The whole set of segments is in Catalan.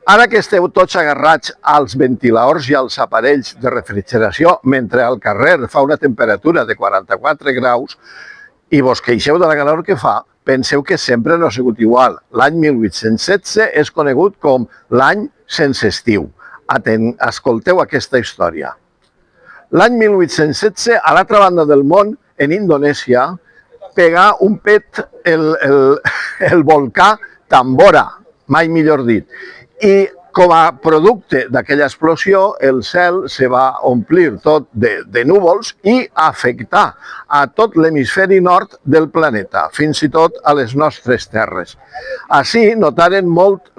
Ara que esteu tots agarrats als ventiladors i als aparells de refrigeració, mentre al carrer fa una temperatura de 44 graus i vos queixeu de la calor que fa, penseu que sempre no ha sigut igual. L'any 1816 és conegut com l'any sense estiu. Escolteu aquesta història. L'any 1816, a l'altra banda del món, en Indonèsia, pegà un pet el volcà Tambora, mai millor dit. I com a producte d'aquella explosió, el cel se va omplir tot de núvols i afectar a tot l'hemisferi nord del planeta, fins i tot a les nostres terres. Així notaren molt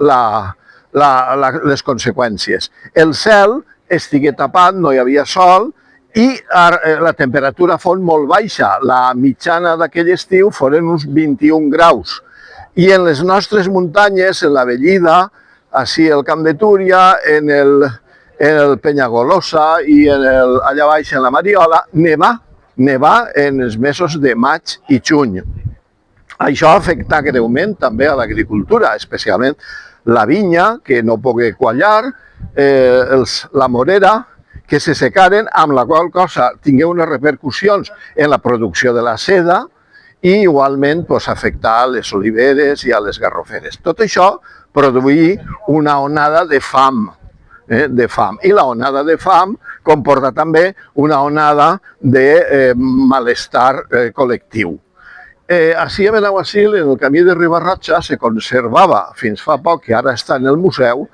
les conseqüències. El cel estigué tapat, no hi havia sol, i la temperatura fos molt baixa. La mitjana d'aquell estiu foren uns 21 graus. I en les nostres muntanyes, en la Bellida, així al Camp de Túria, en el Penyagolosa i allà baix en la Mariola, nevà en els mesos de maig i juny. Això afecta greument també a l'agricultura, especialment la vinya, que no pogué quallar, la morera, que se secaren, amb la qual cosa tingué unes repercussions en la producció de la seda i igualment afectar a les oliveres i a les garroferes. Tot això produí una onada de fam. I la onada de fam comporta també una onada de malestar col·lectiu. Així a Benaguasil, en el camí de Riba-roja, se conservava fins fa poc, que ara està en el museu,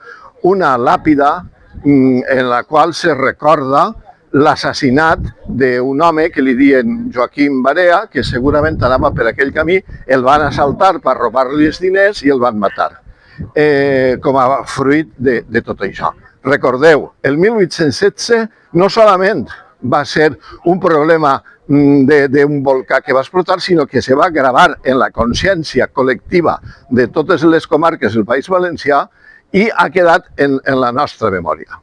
una làpida en la qual se recorda l'assassinat d'un home que li diuen Joaquim Barea, que segurament anava per aquell camí, el van assaltar per robar-li els diners i el van matar, com a fruit de tot això. Recordeu, el 1816 no solament va ser un problema d'un volcà que va explotar, sinó que se va gravar en la consciència col·lectiva de totes les comarques del País Valencià i ha quedat en la nostra memòria.